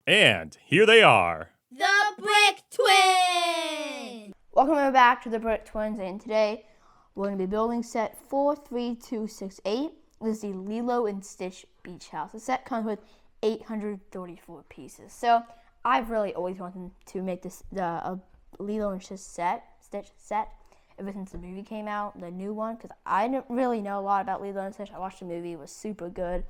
And here they are. The Brick Twins! Welcome back to the Brick Twins, and today we're going to be building set 43268. This is the Lilo and Stitch Beach House. The set comes with 834 pieces. So I've really always wanted to make this a Lilo and Stitch set ever since the movie came out, the new one, because I didn't really know a lot about Lilo and Stitch. I watched the movie, it was super good.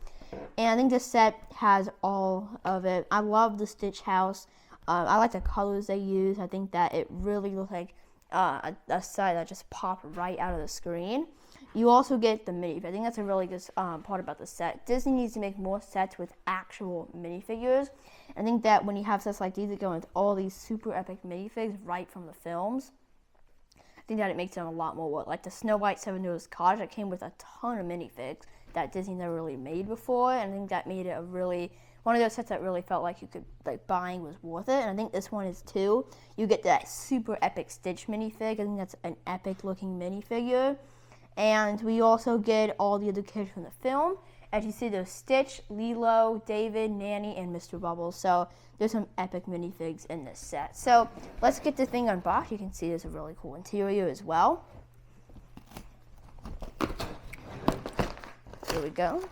And I think this set has all of it. I love the Stitch house. I like the colors they use. I think that it really looks like a set that just popped right out of the screen. You also get the minifigures. I think that's a really good part about the set. Disney needs to make more sets with actual minifigures. I think that when you have sets like these that go with all these super epic minifigs right from the films, I think that it makes them a lot more work. Like the Snow White Seven Dwarfs Cottage, that came with a ton of minifigs that Disney never really made before, and I think that made it a really one of those sets that really felt like you could buying was worth it. And I think this one is too. You get that super epic Stitch minifig. I think that's an epic looking minifigure. And we also get all the other characters from the film. As you see, there's Stitch, Lilo, David, Nanny, and Mr. Bubbles. So there's some epic minifigs in this set. So let's get the thing unboxed. You can see there's a really cool interior as well. Here we go.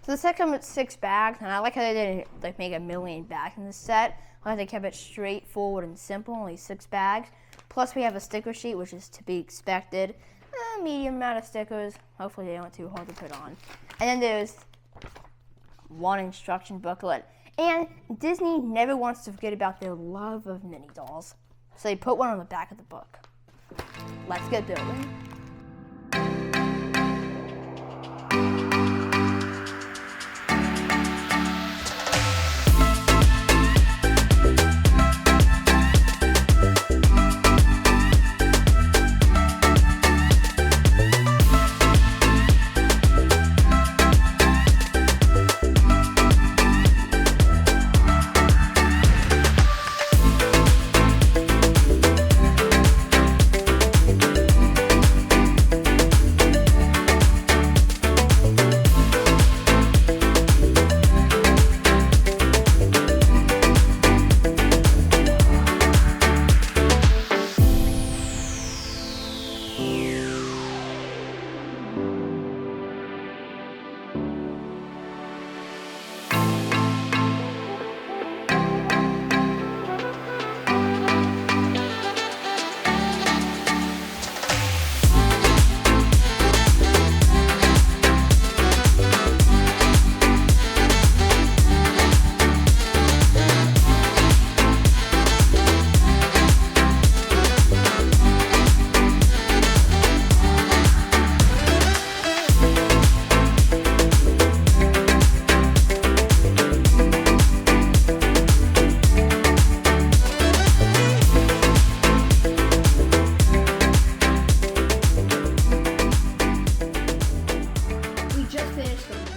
So the set comes with 6 bags, and I like how they didn't make a million bags in this set. I like they kept it straightforward and simple, only 6 bags. Plus we have a sticker sheet, which is to be expected. A medium amount of stickers. Hopefully they aren't too hard to put on. And then there's one instruction booklet. And Disney never wants to forget about their love of mini dolls. So they put one on the back of the book. Let's get building.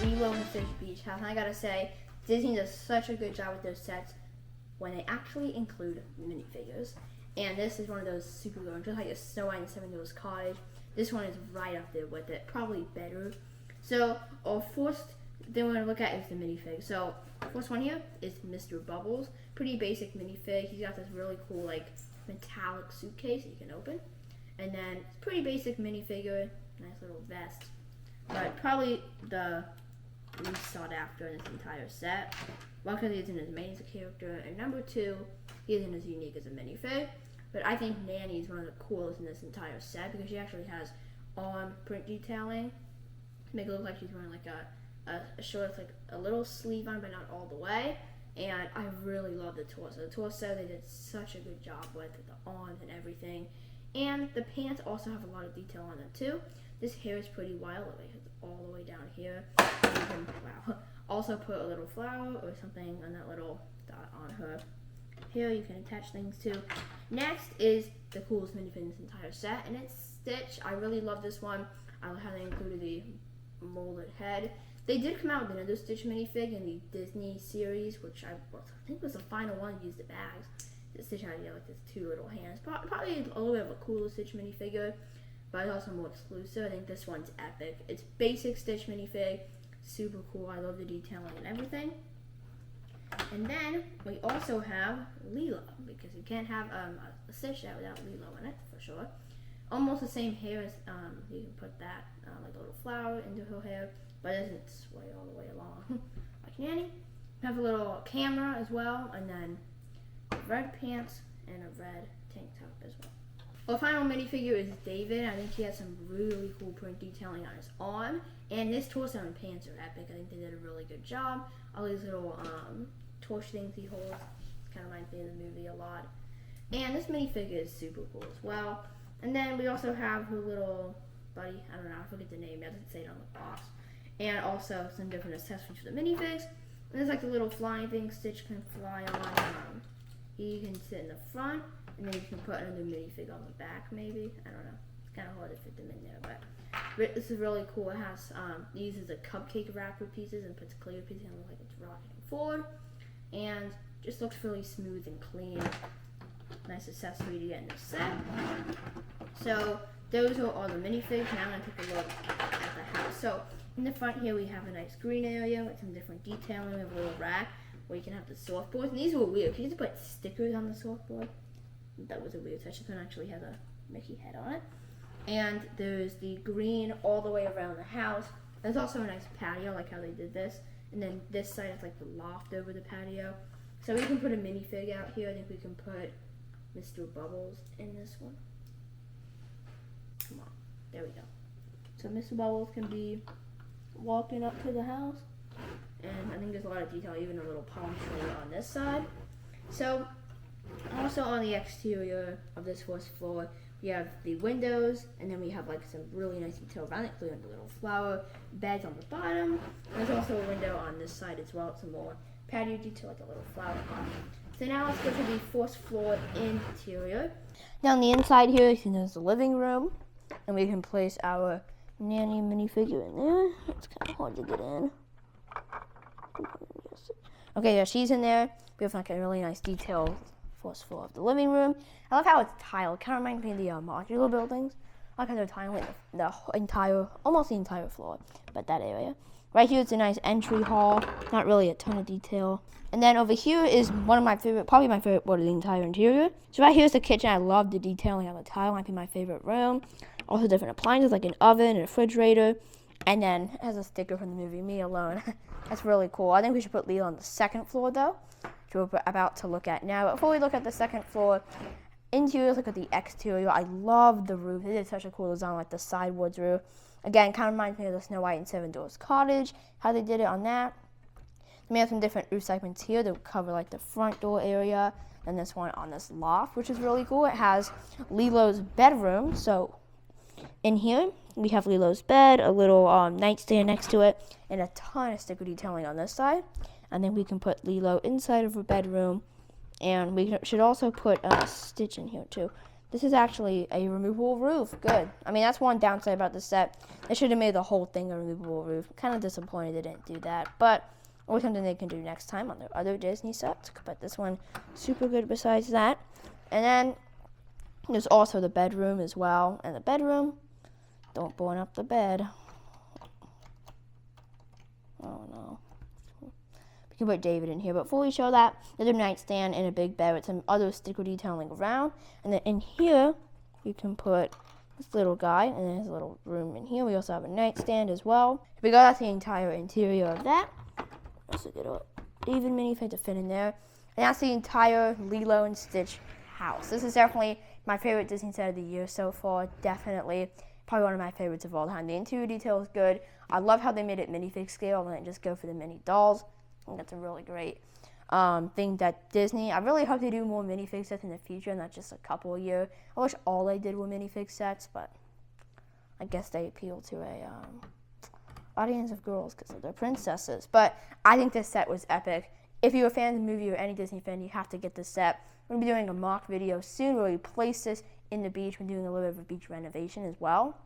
Lilo Stitch Beach House, and I gotta say, Disney does such a good job with those sets when they actually include minifigures. And this is one of those super good ones, just like the Snow White and Seven Dwarfs Cottage. This one is right up there with it, probably better. So our first thing we're gonna look at is the minifig. So first one here is Mr. Bubbles, pretty basic minifig. He's got this really cool metallic suitcase that you can open, and then it's pretty basic minifigure, nice little vest. But probably the least sought after in this entire set. One, because he isn't as main as a character, and number 2, he isn't as unique as a minifig. But I think Nanny is one of the coolest in this entire set because she actually has arm print detailing to make it look like she's wearing a shirt with a little sleeve on, but not all the way. And I really love the torso. The torso they did such a good job with the arms and everything. And the pants also have a lot of detail on them too. This hair is pretty wild. It's all the way down here. And you can, also put a little flower or something on that little dot on her hair. You can attach things to. Next is the coolest minifig in this entire set, and it's Stitch. I really love this one. I love how they included the molded head. They did come out with another Stitch minifig in the Disney series, which I think was the final one to use the bags. Stitch had these 2 little hands. Probably a little bit of a cooler Stitch minifigure, but it's also more exclusive. I think this one's epic. It's basic Stitch minifig, super cool. I love the detailing and everything. And then we also have Lilo, because you can't have a Stitch set without Lilo in it, for sure. Almost the same hair as, you can put that, like a little flower into her hair, but it doesn't sway all the way along like Nanny. We have a little camera as well, and then red pants and a red tank top as well. Our final minifigure is David. I think he has some really cool print detailing on his arm, and his torso and pants are epic. I think they did a really good job. All these little torch things he holds kind of reminds me of the movie a lot. And this minifigure is super cool as well. And then we also have her little buddy. I don't know, I forget the name. It doesn't say it on the box. And also some different accessories for the minifigs. And there's like the little flying thing Stitch can fly on. He can sit in the front, and then you can put another minifig on the back, maybe. I don't know. It's kind of hard to fit them in there, but this is really cool. It has uses a cupcake wrapper pieces and puts clear pieces on, like it's rocking forward, and just looks really smooth and clean. Nice accessory to get in the set. So those are all the minifigs. Now I'm gonna take a look at the house. So in the front here we have a nice green area with some different detailing. We have a little rack where you can have the surfboards, and these were weird. You used to put stickers on the surfboard. That was a weird touch. This one actually has a Mickey head on it. And there's the green all the way around the house. There's also a nice patio, like how they did this. And then this side is like the loft over the patio. So we can put a minifig out here. I think we can put Mr. Bubbles in this one. Come on, there we go. So Mr. Bubbles can be walking up to the house. And I think there's a lot of detail, even a little palm tree on this side. So also on the exterior of this first floor, we have the windows, and then we have like some really nice detail around it, including the little flower beds on the bottom. And there's also a window on this side as well, some more patio detail, like a little flower pot. So now let's go to the first floor interior. Now on the inside here, you see there's the living room, and we can place our Nanny minifigure in there. It's kind of hard to get in. Okay, yeah, she's in there. We have like a really nice detailed first floor of the living room. I love how it's tiled. Kind of reminds me of the modular buildings. I like how they're tiling the entire, almost the entire floor, but that area. Right here is a nice entry hall. Not really a ton of detail. And then over here is one of my favorite, probably my favorite part of the entire interior. So right here is the kitchen. I love the detailing on the tile. Might be my favorite room. Also different appliances like an oven and a refrigerator. And then it has a sticker from the movie Me Alone. That's really cool. I think we should put Lilo on the second floor though, which we're about to look at now. But before we look at the second floor, interior, look at the exterior. I love the roof. It is such a cool design, like the sideboards roof. Again, kind of reminds me of the Snow White and Seven Dwarfs Cottage, how they did it on that. We have some different roof segments here that cover like the front door area, and this one on this loft, which is really cool. It has Lilo's bedroom. So in here, we have Lilo's bed, a little nightstand next to it, and a ton of sticker detailing on this side. And then we can put Lilo inside of her bedroom, and we should also put a Stitch in here too. This is actually a removable roof. Good. I mean, that's one downside about the set. They should have made the whole thing a removable roof. Kind of disappointed they didn't do that, but always something they can do next time on their other Disney sets. But this one, super good besides that. And then there's also the bedroom as well. And the bedroom, don't burn up the bed. Oh no. We can put David in here, but before we show that, there's a nightstand and a big bed with some other sticker detailing around. And then in here, you can put this little guy, and there's a little room in here. We also have a nightstand as well. We got the entire interior of that. Let's get a David minifig to fit in there. And that's the entire Lilo and Stitch house. This is definitely my favorite Disney set of the year so far. Definitely. Probably one of my favorites of all time. The interior detail is good. I love how they made it minifig scale and then just go for the mini dolls. I think that's a really great thing that Disney, I really hope they do more minifig sets in the future, not just a couple a year. I wish all they did were minifig sets, but I guess they appeal to a audience of girls because they're princesses. But I think this set was epic. If you're a fan of the movie or any Disney fan, you have to get this set. We're going to be doing a mock video soon where we place this in the beach. We're doing a little bit of a beach renovation as well.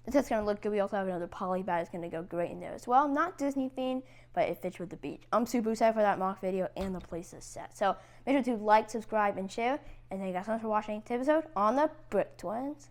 The set's going to look good. We also have another poly bag that's going to go great in there as well. Not Disney themed, but it fits with the beach. I'm super excited for that mock video and the place this set. So make sure to like, subscribe, and share. And thank you guys so much for watching this episode on the Brick Twins.